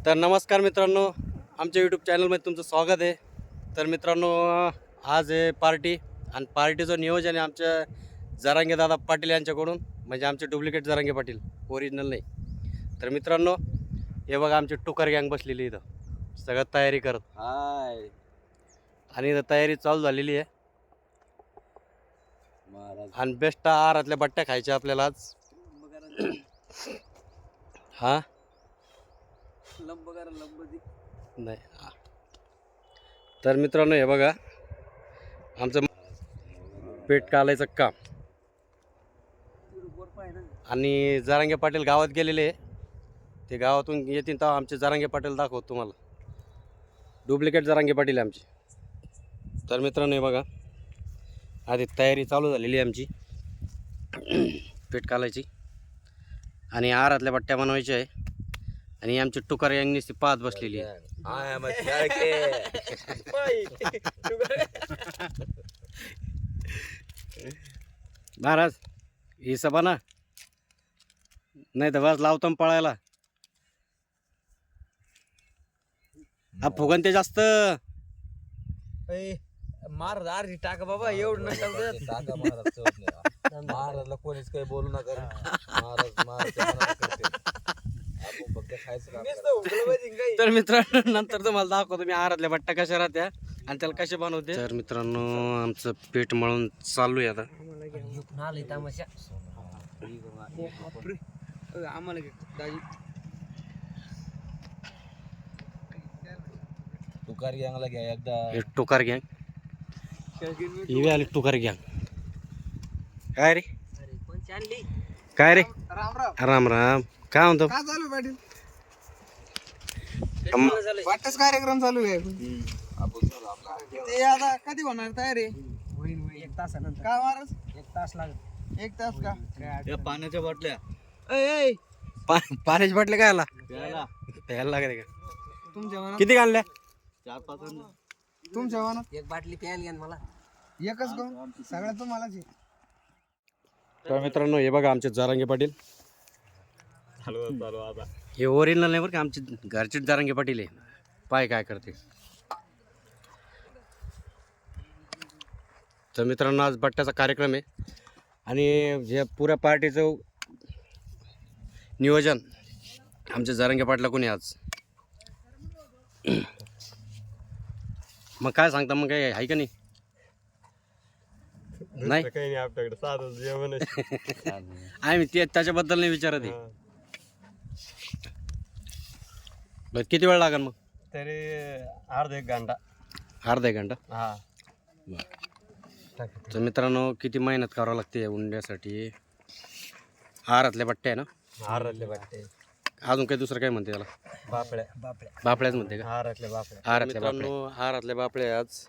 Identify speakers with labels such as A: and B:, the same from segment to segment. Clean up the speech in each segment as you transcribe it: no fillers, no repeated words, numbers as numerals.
A: तर नमस्कार मित्रांनो, आमच्या यूट्यूब चॅनलमध्ये तुमचं स्वागत आहे. तर मित्रांनो, आज आहे पार्टी आणि पार्टीचं नियोजन आहे आमच्या जरांगे दादा पाटील यांच्याकडून, म्हणजे आमचे डुप्लिकेट जरांगे पाटील, ओरिजिनल नाही. तर मित्रांनो, हे बघा आमची टुकर गँग बसलेली इथं सगळं तयारी करत
B: हाय
A: आणि इथं तयारी चालू झालेली आहे.
B: महाराज
A: आणि बेस्ट आहारातल्या बट्ट्या खायच्या आपल्याला आज. हा नाही. तर मित्रांनो, हे बघा आमचं पेट कालायचं काम. आणि जरांगे पाटील गावात गेलेले आहे. ते गावातून येतील तेव्हा आमचे जरांगे पाटील दाखवतो तुम्हाला. डुप्लिकेट जरांगे पाटील आहे आमची. तर मित्रांनो, हे बघा आधी तयारी चालू झालेली आहे आमची पेट कालायची आणि आहारातल्या बट्ट्या बनवायच्या आहे. आणि आमची टुकार यांनी ती पाहत बसलेली आहे. महाराज हिशोबा ना, नाही तर बस लावतो पळायला. हा फुगन ते जास्त
B: महाराज आरती टाका बाबा, एवढं नका टाका महाराजला कोणीच काही बोलू नका. आपण फक्त खायचं काम करा.
A: तर मित्रांनो, नंतर तुम्हाला दाखवतो मी आहारातल्या बट्ट्या कशा राहत्या आणि त्याला कसे बनवते. तर मित्रांनो, आमचं पीठ मळून चालू आहे आता.
B: तुकार गँगला घ्या एकदा.
A: हे टुकार गँग, ही आली टुकार गँग. काय रे काय रे, राम राम. काय म्हणतो?
C: काय चालू आहे पाटील?
A: अम,
C: वाटच कार्यक्रम चालू आहे. ते आता कधी होणार तयारी?
D: एक तासानंतर.
C: काय महाराज?
D: एक तास लागेल.
C: एक तास का?
B: या पाण्याच्या बाटल्या
A: पाण्याची बाटले काय आला प्यायला लागले का?
C: तुमच्या मनात
A: किती आणल्या?
B: 4-5
C: तुमच्या मनात
D: एक बाटली प्यायला घ्या ना मला.
C: एकच कोण? सगळ्यात तुम्हालाच आहे.
A: तर मित्रांनो, हे बघा आमचे जरांगे पाटील. हे ओरिजिनल नाही बरं का, आमचे घरचे जरांगे पाटील आहे. पाय काय करते. तर मित्रांनो, आज बट्ट्याचा कार्यक्रम आहे आणि जे पुऱ्या पार्टीचं नियोजन आमच्या जरांगे पाटला कोणी आज. मग काय सांगता, मग काय आहे का नाही? नाही
E: काही नाही आपल्याकडे साधं जेवण
A: आम्ही ते त्याच्याबद्दल नाही विचारत आहे. बरं, किती वेळ लागेल मग?
E: तरी अर्धा 1 घंटा.
A: अर्धा एक घंटा.
E: हा
A: तर मित्रांनो, किती मेहनत करावं लागते या उंड्यासाठी. आहारातल्या बट्ट्या आहे ना.
E: हारातले बाटले,
A: अजून काही दुसरं काय म्हणते त्याला?
E: बापड्या,
A: बापड्याच म्हणते का?
E: हारातले बापड्या.
A: आहारातल्या मित्रांनो, आहारातल्या बापड्या आज.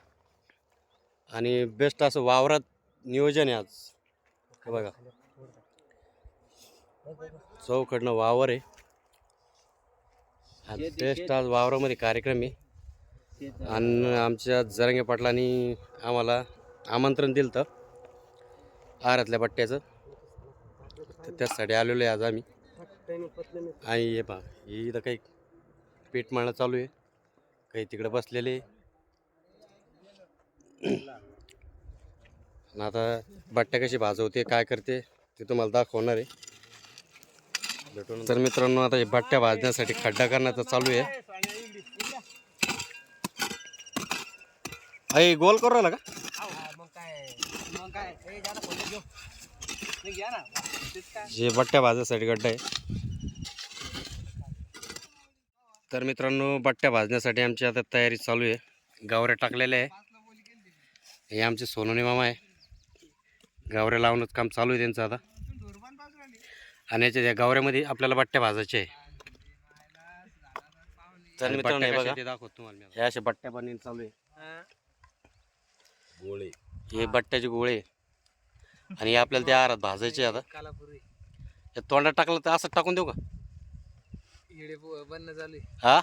A: आणि बेस्ट असं वावरात नियोजन आहे आज. हे बघा चौकडनं वावर आहे. आज बेस्ट आज वावरामध्ये कार्यक्रम आहे. आणि आमच्या जरांगे पाटलांनी आम्हाला आमंत्रण दिलं तर आहारातल्या बट्ट्याचं, तर त्यासाठी आलेलो आहे आज आम्ही. आणि हे पहा, हे इथं काही पीठ मळणं चालू आहे, काही तिकडे बसलेले. आणि आता बट्ट्या कशी भाजवते काय करते ते तुम्हाला दाखवणार आहे. भेटून तर मित्रांनो, आता हे बट्ट्या भाजण्यासाठी खड्डा करण्याचं चालू आहे. आई गोल करू राहिला का?
D: मग काय घ्या ना.
A: जे बट्ट्या भाजण्यासाठी गड्डा आहे. तर मित्रांनो, बट्ट्या भाजण्यासाठी आमची आता तयारी चालू आहे. गावऱ्या टाकलेल्या आहे. हे आमचे सोनोनी मामा आहे. गावऱ्या लावणंच काम चालू आहे त्यांचं आता. आणि याच्या त्या गावऱ्यामध्ये आपल्याला बट्ट्या भाजायच्या आहे. तर मित्रांनो, हे बघा दाखवतो तुम्हाला. हे अशा बट्ट्या बनवून चालू आहे.
B: गोळे
A: हे बट्ट्याचे गोळे आणि हे आपल्याला त्या आहारात भाजायचे आता.
D: कालापूर्वी
A: हे तोंडात टाकलं तर असं टाकून देऊ का?
D: येडे बनणं चालू आहे.
A: हा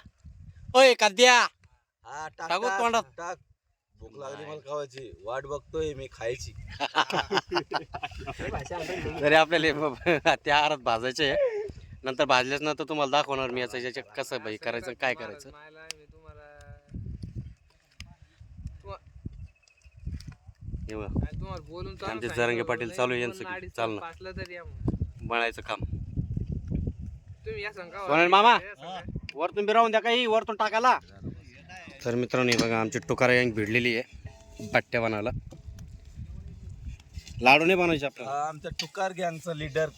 A: ओय काद्या,
B: हा टाक
A: टाकू
B: टाक,
A: तोंडात.
B: टाक. भूक लागली मला खावायची, वाट बघतोय मी खायची.
A: तरी आपल्याला त्या आहारात भाजायचे आहे. नंतर भाजल्याच नंतर तुम्हाला दाखवणार मी याचं याच्या कसं भाई करायचं काय करायचं.
D: मायला मी तुम्हाला
A: हे बघा,
D: तुम्हाला बोलून
A: आमचे जरांगे पाटील चालू आहे यांचं चालणं
D: पाचलं तरी या मग.
A: बनायचं काम.
D: तुम्ही या सांगा
A: सोनेल मामा वरतून बिरावून द्या काही वरतून टाकायला. तर मित्रांनो हे बघा आमची टुकारा यांग भिडलेली आहे बट्ट्या बनायला. लाडू नाही बनवायचे आपल्याला.
B: आमच्या टुकार गँगचा लीडर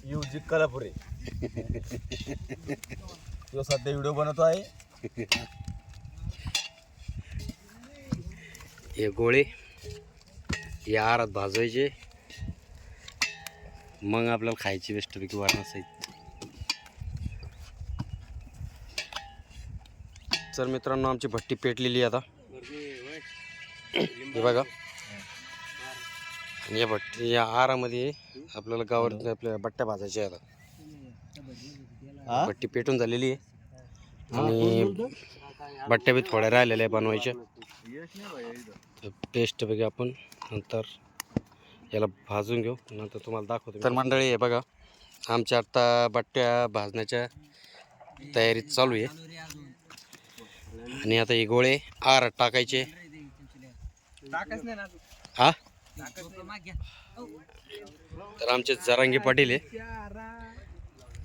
B: युजी कलापुरे तो सध्या व्हिडिओ बनवतो आहे.
A: हे गोळे या आरात भाजवायचे मग आपल्याला खायची बेस्टपैकी वाढण्यासहित. तर मित्रांनो आमची भट्टी पेटलेली आहे आता. हे बघा आणि या भट्टी या आरामध्ये आपल्याला गावावर आपल्या बट्ट्या भाजायच्या आता. भट्टी पेटून झालेली आहे आणि बट्ट्या बी थोड्या राहिलेल्या आहे बनवायच्या. पेस्टपैकी आपण नंतर याला भाजून घेऊ नंतर तुम्हाला दाखवतो. तर मंडळी हे बघा आमच्या आता बट्ट्या भाजण्याच्या तयारीत चालू आहे आणि आता हे गोळे आरात टाकायचे.
D: टाकच नाही ना
A: हा तर आमचे जरांगे पाटील आहे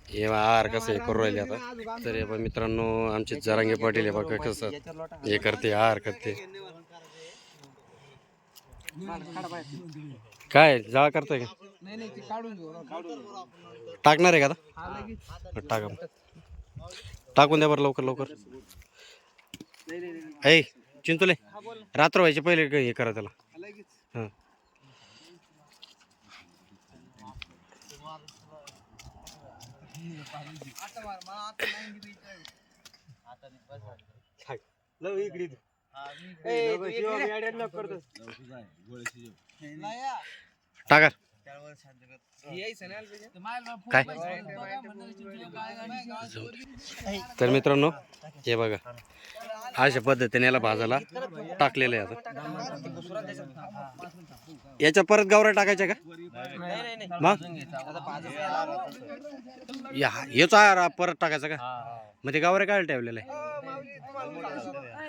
A: हे आर कसं हे करू राहिले आता. तर हे बघा मित्रांनो आमचे जरांगे पाटील आहे बघा कसं हे करते आर करते. काय जाळ करताय का
D: नाही नाही ते काढून घेऊ
A: टाकणार आहे का
D: हा लगेच
A: आता टाका टाकून द्या बरं लवकर लवकर. ऐ चिंतुले रात्र व्हायचे पहिले हे करा त्याला.
D: लगेच
A: हां
D: आता मार मला आता नाही द्यायचं.
A: टाका काय. तर मित्रांनो हे बघा अशा पद्धतीने याला भाजायला टाकलेलं आहे आता. याच्या परत गावऱ्या टाकायच्या का मग या हेच परत टाकायचा का मग ते गावऱ्या काय ठेवलेलं आहे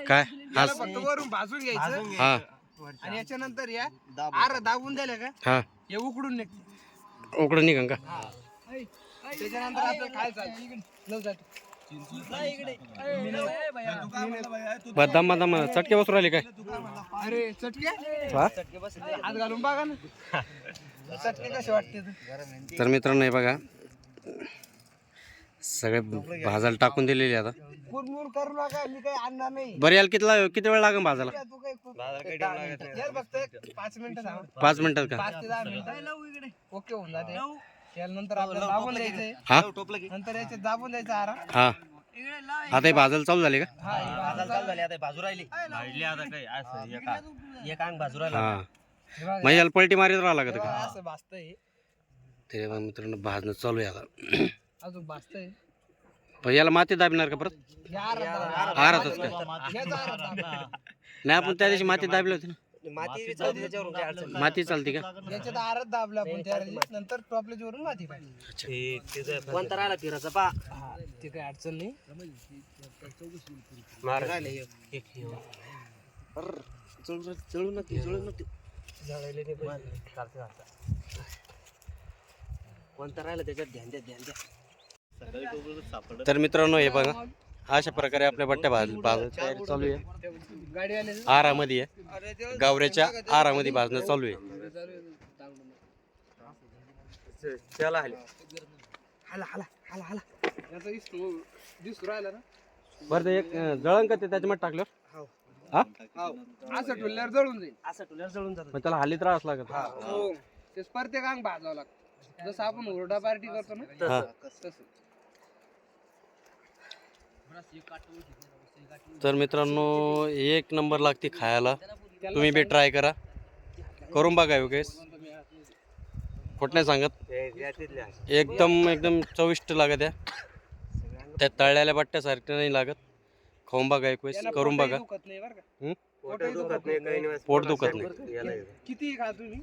A: काय हा
D: फक्त वरून भाजून घ्यायचं
A: हा
D: आणि याच्यानंतर या आर दाबून द्यायला का
A: हा
D: हे उकडून निघते.
A: उकडून निघन का.
D: त्याच्यानंतर आपलं खायचं नऊ जातो.
A: बदाम बदाम चटके बसू राहिले काय.
D: अरे चटके
A: हा
D: हात घालून बघा ना चटके कसे वाटते ते.
A: तर मित्रांनो हे बघा सगळे भाजायला टाकून दिलेले आता.
D: कुरमुर करू नका मी काही आणणार नाही.
A: बरं याला किती वेळ लागेल भाजायला.
D: तू काही फक्त 5 मिनिटं थांब.
A: 5 मिनिटात का
D: 5 ते 10 मिनिटं ओके होऊन जाते. त्यानंतर आपल्याला दाबून द्यायचंय.
A: हा
D: नंतर याच्यात दाबून द्यायचं आरा.
A: हा आता हे भाजायला चालू झाले का.
D: हा हे भाजायला चालू झालं.
B: बाजू राहिली एक अंग बाजू राहिला.
A: हा
D: हे बघा,
A: मग याला पलटी मारीत राहावं लागत का.
D: असं भाजतंय
A: ते बघा मित्रांनो भाजणं चालू आहे आता.
D: अजून भाजतंय.
A: पण याला माती दाबणार का परत
D: या आरात
A: आरातच काय.
D: याचा आरात दाब.
A: नाही आपण त्या दिवशी माती दाबली होती ना.
B: माती चालते त्याच्यावरून काय अडचण
A: माती चालते का.
D: याच्यात आरात दाबला आपण त्या नंतर टॉपलेज वरून माती पाहिजे.
B: कोणता राहिला फिरायचा पा
D: हा ते काही अडचण नाही.
B: जळायला नाही पाहिजे. कोणता राहिला त्याच्यात ध्यान द्या.
A: तर मित्रांनो हे बघा अशा प्रकारे आपल्या बट्ट्या भाजण्याची तयारी चालू आहे.
D: गाडी आले
A: आरामध्ये आहे गावऱ्याच्या आरामध्ये भाजणं चालू आहे.
D: हाला हाला हाला हाला याचा दिसतो राहिला ना.
A: बरं ते एक जळण का ते त्याच्यामध्ये टाकलं हा
D: असं ठुल्यावर जळून जाईल.
B: असं टुल्यावर जळून जातं.
A: मग त्याला हालीत राहावंच लागत.
D: हो ते प्रत्येक अंग भाजावं लागतं. जसं आपण हुरडा पार्टी करतो ना
A: हा
D: तसं.
A: तर मित्रांनो एक नंबर लागते खायला. तुम्ही बी ट्राय करा करून बघा योगेश खोट नाही सांगत. एकदम एकदम चविष्ट लागत आहे. त्या तळलेल्या बट्ट्यासारख्या नाही लागत. खाऊन बघा एक वेळेस करून बघा.
D: दुखत नाही बरं का.
A: हं? पोट दुखत नाही.
D: किती खा तुम्ही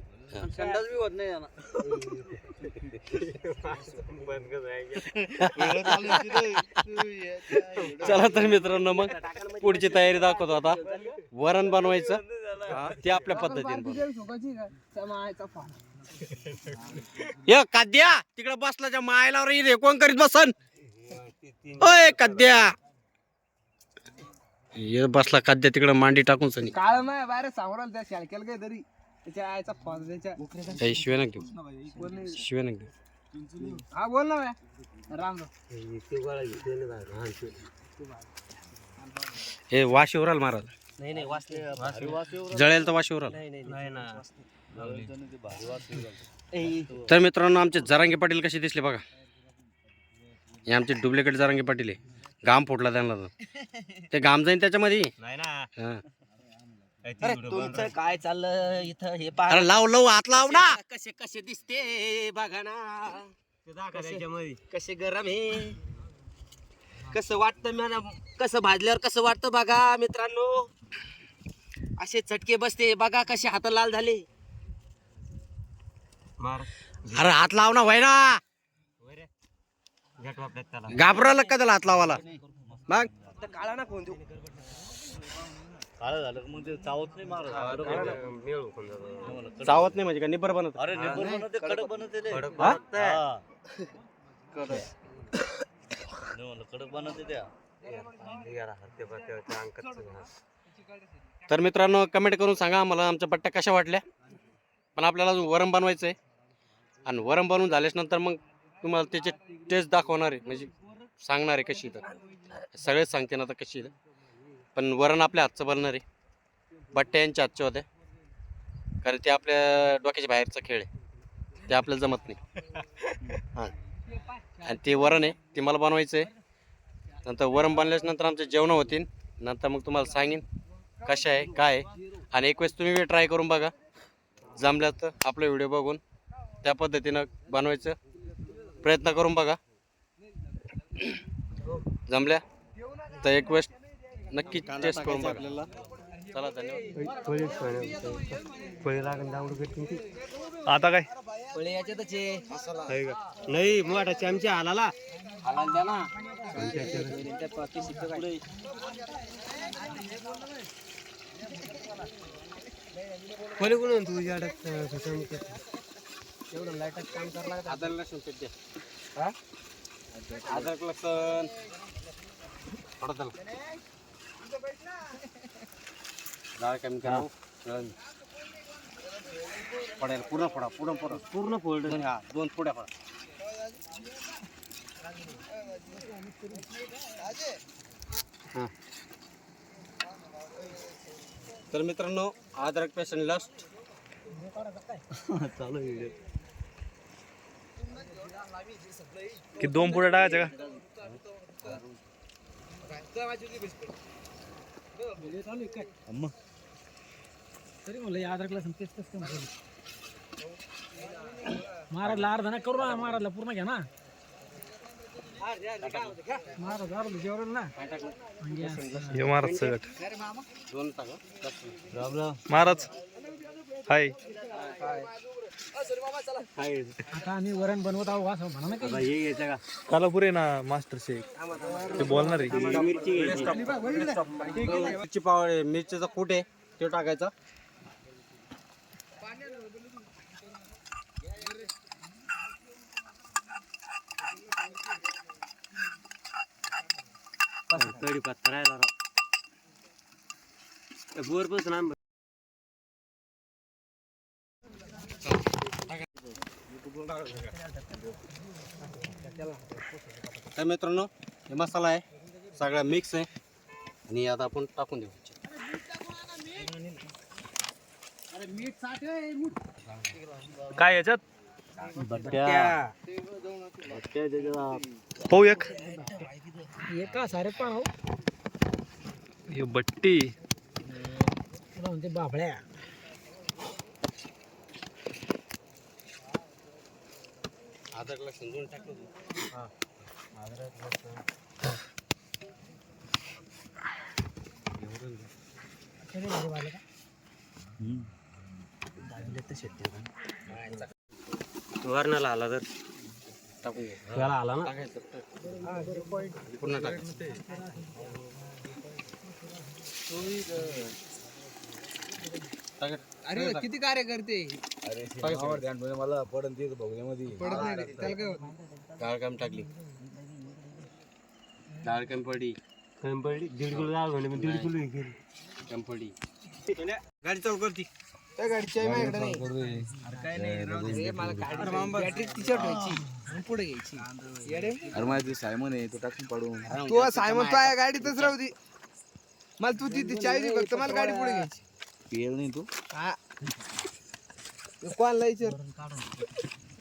C: संडास बी होत नाही यानं.
A: चला तर मित्रांनो, मग पुढची तयारी दाखवतो. आता वरण बनवायचं, ते आपल्या पद्धतीने बनवू.
D: तुझ्या सुखाची का समायचा फान
A: ये काद्या तिकडे बसला मायला रे, कोण करीत बसन? ओय काद्या, ये बसला काद्या तिकडे मांडी टाकून सनी.
D: काळ नाही बाहेर सावराल त्या शाळकेल काय तरी त्याच्या आयचा फोन त्याच्या
A: शिवेनक देऊ,
D: बोल नाही.
A: शिवेनक देऊ.
D: हा बोल ना बे. राम राम.
A: हे वाशी उराल महाराज,
B: नाही नाही वाचले
A: जळेल तर वाशी उराल.
B: नाही ना.
A: तर मित्रांनो, आमचे जरांगे पाटील कसे दिसले बघा. हे आमचे डुप्लिकेट जरांगे पाटील आहे. घाम फुटला त्यांना तर. ते घाम जाईन त्याच्यामध्ये.
E: नाही ना.
A: हा.
B: अरे तुमचं काय चाललं इथं हे पहा.
A: अरे लाव लाव, हात लाव ना. कसे कसे दिसते बघा ना,
B: कसे गरम आहे, कसं वाटतं मला, कसं भाजल्यावर कसं वाटतं बघा मित्रांनो. असे चटके बसते बघा, कसे हात लाल झाले.
E: मार
A: अरे हात लाव ना, व्हाय ना.
E: घट वापरत त्याला.
A: घाबरायला का त्याला हात लावाला मग?
B: काळा ना फोन देऊ.
E: काळं झालं मग ते चावत नाही मारत.
A: चावत नाही म्हणजे का निबर बनत?
E: अरे निबर बनवते, कडक बनवते ते.
A: हा?
E: कडक बनवते त्या.
A: तर मित्रांनो, कमेंट करून सांगा आम्हाला आमच्या पट्ट्या कशा वाटल्या. पण आपल्याला अजून वरण बनवायचं आहे, आणि वरण बनवून झाल्याच नंतर मग तुम्हाला त्याची टेस्ट दाखवणार आहे, म्हणजे सांगणार आहे कशी. तर सगळेच सांगते ना आता कशी आहे. पण वरण आपल्या हातचं बनणार आहे. बट्ट्या यांच्या हातच्या होत्या, कारण ते आपल्या डोक्याच्या बाहेरचा खेळ आहे, ते आपल्याला जमत नाही. हां, आणि ते वरण आहे ते मला बनवायचं आहे. नंतर वरण बनल्याच नंतर आमचे जेवणं होतील. नंतर मग तुम्हाला सांगेन कशा आहे काय आहे. आणि एक वेळेस तुम्ही ट्राय करून बघा, जमल्या तर आपला व्हिडिओ बघून त्या पद्धतीनं बनवायचं प्रयत्न करून बघा. जमल्या तर एक वेळेस नक्की टेस्ट करून बघा. चला, धन्यवाद.
E: आता काय
B: पळे याच्यातच आहे.
E: नाही मोठा चमचा आला.
B: हालाल द्या ना. त्या पाकी शिट्ट पुढे.
E: कोणी तुझ्या
B: एवढं लाईटात काम करायला लागतं.
A: अद्रक लसूण पेट द्या. हा, अद्रक लसूण थोडं त्याला डाळ कमी करा. पडेल पूर्ण फोडा, पूर्ण फोड. हा, 2 फोड्या फोडा. हां, तर मित्रांनो, अद्रक पेस्ट लस्ट
E: चालू व्हिडिओ की 2 पुढे टाकायचं का?
B: तरी म्हणलं अद्रकला संपेच कसं महाराजला अर्धा ना करू ना, महाराजला पूर्ण घ्या ना. महाराज अर्ध जेवण ना.
E: हे महाराज सगळं.
A: 2 टाका.
E: महाराज हाय.
B: आता आम्ही वरण बनवत आहोत असं म्हणा ना काही.
E: कालापूर आहे ना मास्टर शेख, ते बोलणार आहे.
A: मिरची पावडे, मिरचीचा कूट आहे ते टाकायचा.
E: कडीपत्ता राहिला बोर पासून
A: तर मित्रांनो, हे मसाला आहे सगळा मिक्स आहे, आणि आता आपण टाकून देऊ.
E: काय याच्यात हो एक
B: एका सारे पण हो
E: हे बट्टी
B: तुला म्हणते बाबळ्या.
A: अद्रक लसूण 2 टाकलं. हां, अद्रक लसूण
B: वरणाला आला तर टाकून त्याला आला ना
A: पुन्हा टाकायचं.
D: अरे किती कार्यकर्ते
C: मला पडन ते भोगल्यामध्ये
D: पडत नाही रे. त्याला काय होत
A: डाळ कमी टाकली, डाळ कमी पडली,
B: कमी पडली 1.5 किलो डाळ म्हणजे 1.5 किलो
A: कमी पडली.
C: गाडी चालू करती त्या गाडीची आहे माझ्याकडे नाही
D: अरे मला गाडी बॅटरी तिच्यावर ठेवायची आणि पुढे घ्यायची येडे.
C: अरे माझी सायमन आहे तो टाकून पाडून
D: तू सायमन तो आहे गाडीतच राहू दे. मला तू ती चावी दे फक्त, मला गाडी पुढे घ्यायची.
C: पियल नाही तू
D: हा कोणाला विचार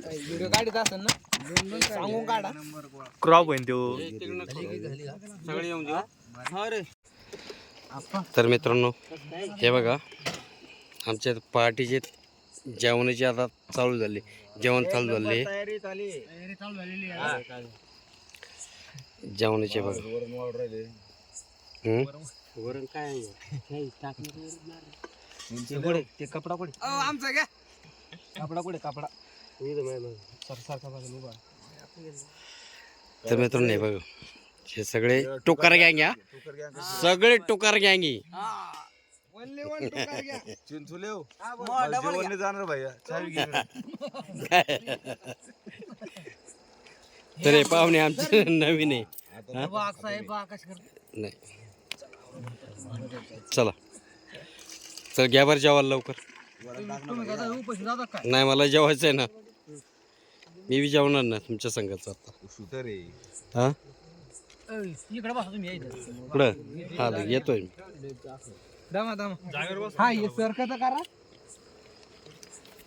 D: व्हिडिओ काढत असेल ना सांगून काढा.
E: क्रॉप होईन तो.
A: सगळे येऊन देऊ. तर मित्रांनो हे बघा आमच्या पहाटेचे जेवणाची आता चालू झाली, जेवण चालू झाले, जेवणाचे बघा.
B: वरण काय ते कपडा कुठे
D: आमचा घ्या
B: कपडा कुठे कपडा सारखा बघा उभा.
A: तर मित्रांनो हे बघा हे सगळे टोकार गँग, या सगळे टोकार गँगी.
D: वनले वन टोकार घ्या.
C: चिंचुले जेवण जाणार भैया चावी घे
A: तर हे पाहुणे आमचे नवीन आहे. नाही चला चल घ्या बरं जेवायला लवकर. नाही मला जेवायचं आहे ना, मी बी जेवणार ना तुमच्या संघाचं आता.
C: शूटर आहे
A: हा कुठं हा येतोय मी.
D: दमा हा हे सरकत करा.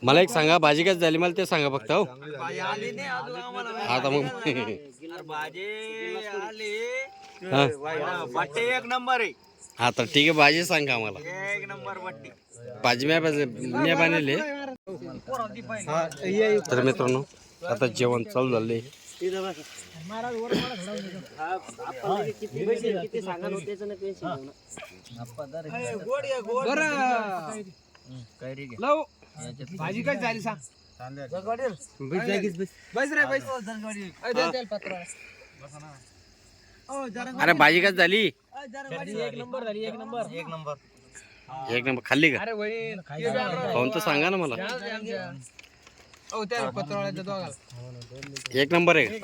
A: मला एक सांगा भाजी काय झाली मला ते सांगा फक्त. हो आता मग हा
C: एक नंबर आहे
A: हा तर ठीक आहे भाजी सांगा मला.
C: एक नंबर बट्टी
A: भाजी मी बनवली. तर मित्रांनो आता जेवण चालू झाले.
B: किती सांगा
D: लव भाजी काय झाली सांग. बस रे बस.
A: अरे भाजी काय झाली
B: एक नंबर झाली एक नंबर एक नंबर.
A: एक नंबर खाल्ली का
D: अरे वडील
A: खाऊन तर सांगा ना मला.
D: त्या पत्रवाळ्याच्या दोघाला
A: एक नंबर आहे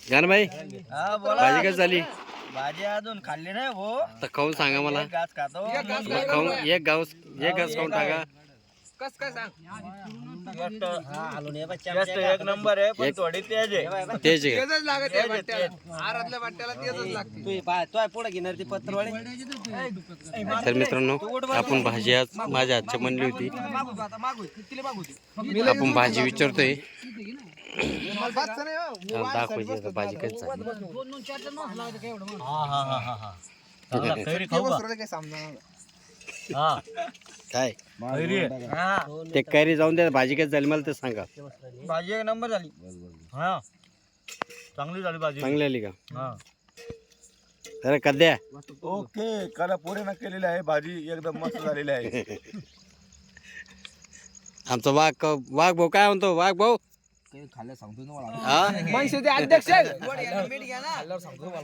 A: ज्ञान भाई भाजी काय झाली
C: भाजी अजून खाल्ली नाही हो
A: तर खाऊन सांगा मला.
C: घास खातो
A: खाऊन एक घास खाऊन टाका.
D: कस काय सांग.
C: एक नंबर आहे पण थोडी तेज आहे
A: तेच आहे.
D: तेजच लागत आहे वाट्याला. आरातल्या वाट्याला तेजच लागते.
B: तू पुढे घेणार ती पत्रवाळी.
A: तर मित्रांनो आपण भाजी आज माझ्या हातची बनली होती. आपण भाजी विचारतोय
D: मला भातचं नाही हो.
A: दाखवायची आता भाजी काय झाली.
D: ते बसवलं काय समजणार.
A: काय ते कैरी जाऊन द्या भाजी काय झाली मला ते सांगा.
C: भाजी एक नंबर झाली हा चांगली झाली भाजी
A: चांगली आली का अरे कद्या
C: ओके काला पोरे न केलेली आहे भाजी एकदम मस्त झालेली आहे
A: आमचा वाघ भाऊ काय म्हणतो वाघ भाऊ
C: खाल्ल्या सांगतो तुम्हाला
A: हा
D: मनसे ते अध्यक्ष आहे.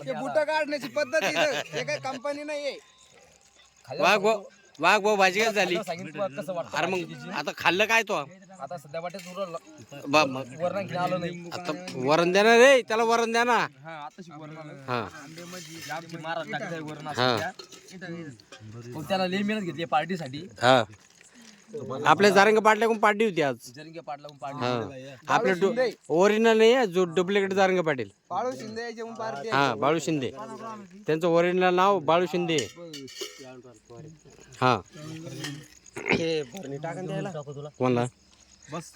D: ते बुट काढण्याची पद्धत इथं. हे काय कंपनी नाहीये.
A: वाघ भाऊ भाजी काय झाली. अरे मग आता खाल्लं काय तो
D: आता सध्या वाटेत उरलं.
A: वरण आता वरण द्या ना रे त्याला वरण द्या ना. हा हा
D: त्याला लई मेहनत घेतली पार्टीसाठी.
A: हा आपल्या जारंग पाटल्याकडून पार्टी होती आज.
D: जरंगे पाटला पार्टी.
A: हा आपले ओरिजिनल नाही आहे जो डुप्लिकेट जारंग पाटील.
D: बाळू शिंदे याची पण पार्टी.
A: हा बाळू शिंदे त्यांचं ओरिजिनल नाव बाळू शिंदे. हा कोणला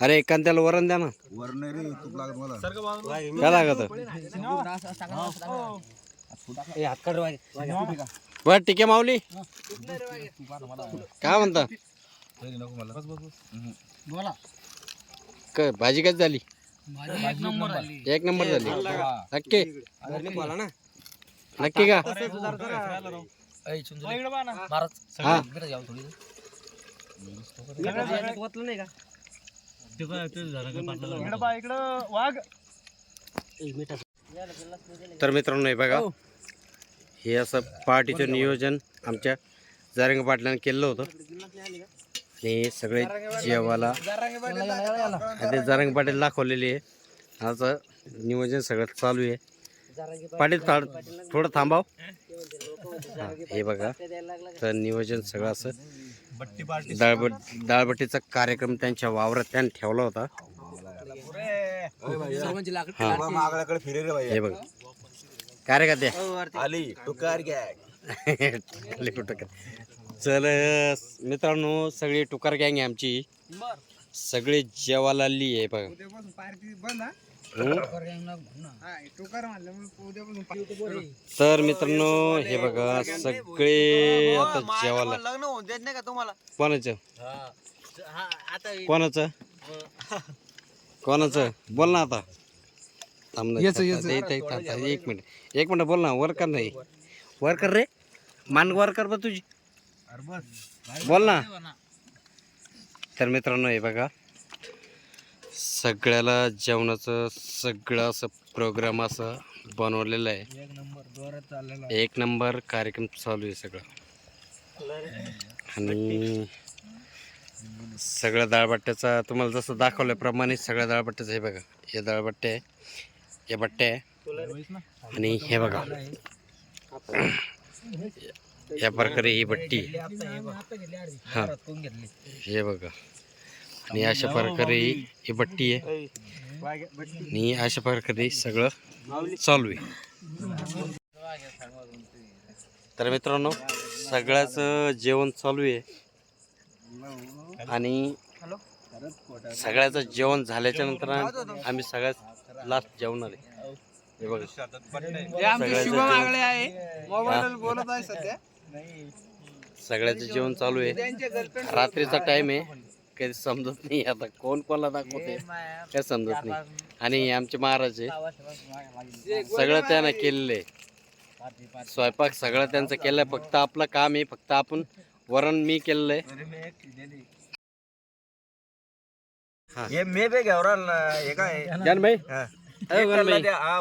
A: अरे एकांत्याला वरण द्या ना.
C: वरण रे तूप लागत मला
A: काय लागत बर ठीक आहे माऊली काय म्हणता काय भाजी काय झाली. एक नंबर झाली नक्की नक्की का हा तर मित्रांनो हे बघा, हे असं पार्टीचं नियोजन आमच्या जारंगे पाटलांनी केलं होतं आणि सगळे जेवायला आणि ते जारंगे पाटील दाखवलेली आहे. असं नियोजन सगळं चालू आहे. पाटील थोडं थांबाव. हा, हे बघा, तर नियोजन सगळं असं दाळबट्टीचा कार्यक्रम त्यांच्या वावरात त्यांनी ठेवला होता. हे बघा काय का त्या
B: आली टुकार
A: चल मित्रांनो, सगळी टुकार गँग आहे आमची, सगळे जेवायला आली आहे बघा.
D: उद्यापासून पार्टी बंद हा टोकार म्हणलं म्हणून उद्यापासून
A: तर मित्रांनो हे बघा, सगळे आता जेवायला.
C: लग्न होऊन देत नाही का तुम्हाला?
A: कोणाचं कोणाचं कोणाचं बोल ना आता. थांब ना, आता एक मिनिट बोल ना. वर कर नाही, वर कर रे, मान वर कर बा तुझी, बोल ना. तर मित्रांनो हे बघा, सगळ्याला जेवणाचं सगळं असं प्रोग्राम असं बनवलेलं आहे. एक नंबर कार्यक्रम चालू आहे सगळं. आणि सगळ्या दाळबट्ट्याचा तुम्हाला जसं दाखवल्याप्रमाणे सगळ्या दाळबट्ट्याचं हे बघा, हे दाळबट्टे आहे, हे बट्टे आहे आणि हे बघा या प्रकारे ही बट्टी. हां हे बघा, आणि अशा प्रकारे ही बट्टी आहे आणि अशा प्रकारे सगळं चालू आहे. तर मित्रांनो सगळ्याच जेवण चालू आहे आणि सगळ्याचं जेवण झाल्याच्या नंतर आम्ही सगळ्यात लास्ट जेवणार आहे. हे बघा सगळ्याचं जेवण
D: बोलत आहे सध्या.
A: सगळ्याचं जेवण चालू आहे. रात्रीचा टाइम आहे, काही समजत नाही आता कोण कोणाला दाखवते काही समजत नाही. आणि आमचे महाराज आहे, सगळं त्यानं केलेलं आहे. स्वयंपाक सगळं त्यांचं केलंय, फक्त आपलं काम आहे, फक्त आपण वरण मी केलेलं आहे.
B: हे मे बे घेवराल ना हे काय
A: जान भाई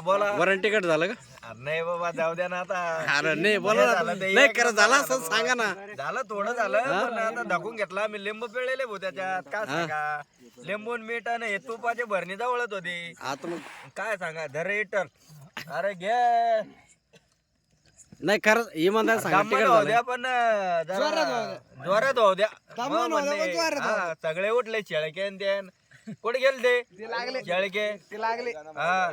B: बोला
A: वरण तिकट झालं का?
B: नाही बाबा जाऊ द्या ना आता.
A: अरे नाही बोला ना, नाही खरं झालं असं सांगा ना.
B: झालं थोडं झालं पण आता दाखवून घेतला मी. लिंबू पिळलेले भाऊ त्याच्यात, काय सांगा. लिंबू मीठ आणि हे तुपाचे भरणी जवळच होती.
A: आता मग
B: काय सांगा धर हिटर. अरे घे
A: नाही खरं इमानदार सांगा, तिकट
B: होऊ
A: झालं.
B: द्या पण जोरात होऊ द्या. हा, सगळे उठले शेळके आणि त्यान कुठे गेले ते शेळके
D: ते लागले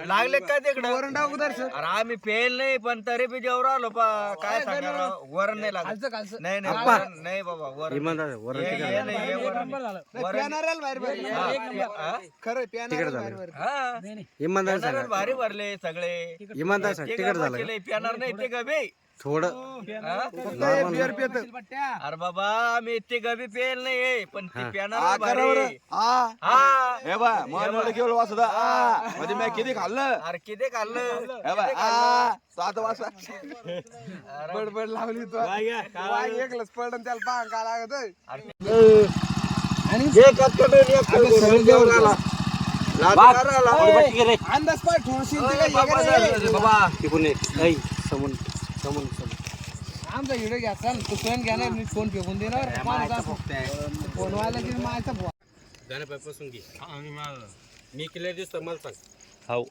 B: लागले काय तिकडे.
D: वरण टाकू दर्शन.
B: अरे आम्ही फेल नाही पण तरी बी जेवर आलो पा. काय सांगा राव, वरण नाही लागत. नाही नाही वरण नाही बाबा, वरण
A: इमानदार वरण
B: हे-
A: तिकट
B: हे
A: झालं.
B: नाही, हे वरण नाही.
D: प्यानाऱ्याला बाहेर भरले.
B: हा,
D: खरं
A: तिकट
D: प्यानाऱ्याला
A: झालं.
D: बाहेर भरले.
B: हा.
A: इमानदार
B: पिणार
A: सांगा,
B: भारी भरले सगळे.
A: इमानदार सांगा,
B: ते
A: तिकट
B: गप्पा
A: झालं का?
B: केले, पिणार नाही ते गबे.
A: थोडं
B: हा?
D: बिअर पितो.
B: अरे बाबा आम्ही ते गबी पेल नाही पण ते पिणार भारी.
D: हा
B: हा
C: हे बा मला केवळ वासुदा मध्ये मी किती खाल्लं.
B: अरे किती खाल्लं.
C: हे बा तो आता वासा
D: बडबड लावली तो वाघ एकलंच पडलं त्याला पाहून काय लागत अंदाज पाय ठोशील
B: बाबा
A: तिकून ये. ऐ, समोर समोर समोर.
D: आमचा व्हिडिओ घ्यायचा तू स्वयं घेणार मी फोन फेकून देणार फोन वाला की माझा फोन
A: गाण्यापासून घे. मी क्लिअर दिसतो मला सांग. हाव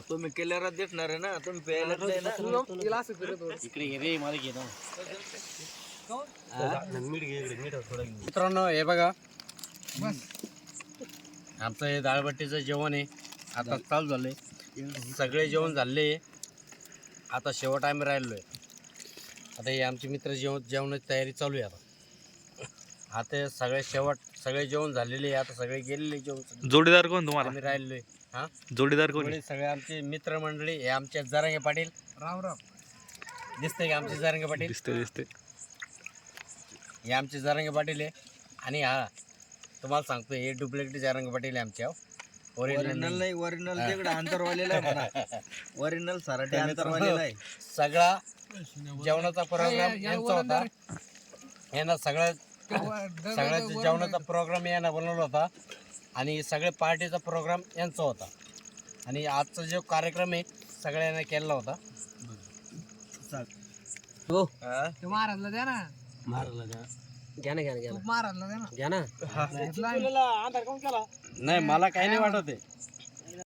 B: तुम्ही केल्यावर दिसणार आहे ना. तुम्ही प्यायला नाही ना.
D: तिला असं फिरत होतं.
A: इकडे घे रे, मला घे ना. मित्रांनो हे बघा, आमचं हे डाळबट्टीचं जेवण आहे आता चालू झालंय. सगळे जेवण झाले, आता शेवट आम्ही राहिलो आहे. आता हे आमचे मित्र जेवणाची तयारी चालू आहे. आता सगळे शेवट सगळे जेवण झालेले आहे, आता सगळे गेलेले जेवण.
E: जोडीदार कोण तुम्हाला?
A: आम्ही राहिलोय. हा,
E: जोडीदार कोण?
A: सगळे आमचे मित्रमंडळी हे आमचे जारंगे पाटील.
D: राम राम
A: दिसतंय का आमचे जारंगे पाटील?
E: दिसते.
A: हे आमचे जारंगे पाटील आहे. आणि हा तुम्हाला सांगतो, हे डुप्लिकेट जारंगे पाटील आहे आमच्या.
B: ओरिजिनल नाही, ओरिजिनल तिकडे अंतरवालेला आहे म्हणा. ओरिजिनल सराठी अंतरवालेला आहे.
A: सगळा जेवणाचा प्रोग्राम यांचा होता. यांना सगळं सगळ्याच्या जेवणाचा प्रोग्राम यांना बनवला होता आणि सगळे पार्टीचा प्रोग्राम यांचा होता आणि आजचा जो कार्यक्रम आहे सगळ्यांना केलेला होता.
B: हो
D: ते महाराजला द्या ना,
B: मारला घ्या ना घ्या ना घ्या
D: तूप
B: ना
D: महाराजला द्या ना.
B: घ्या ना
A: नाही मला काही नाही वाटत आहे.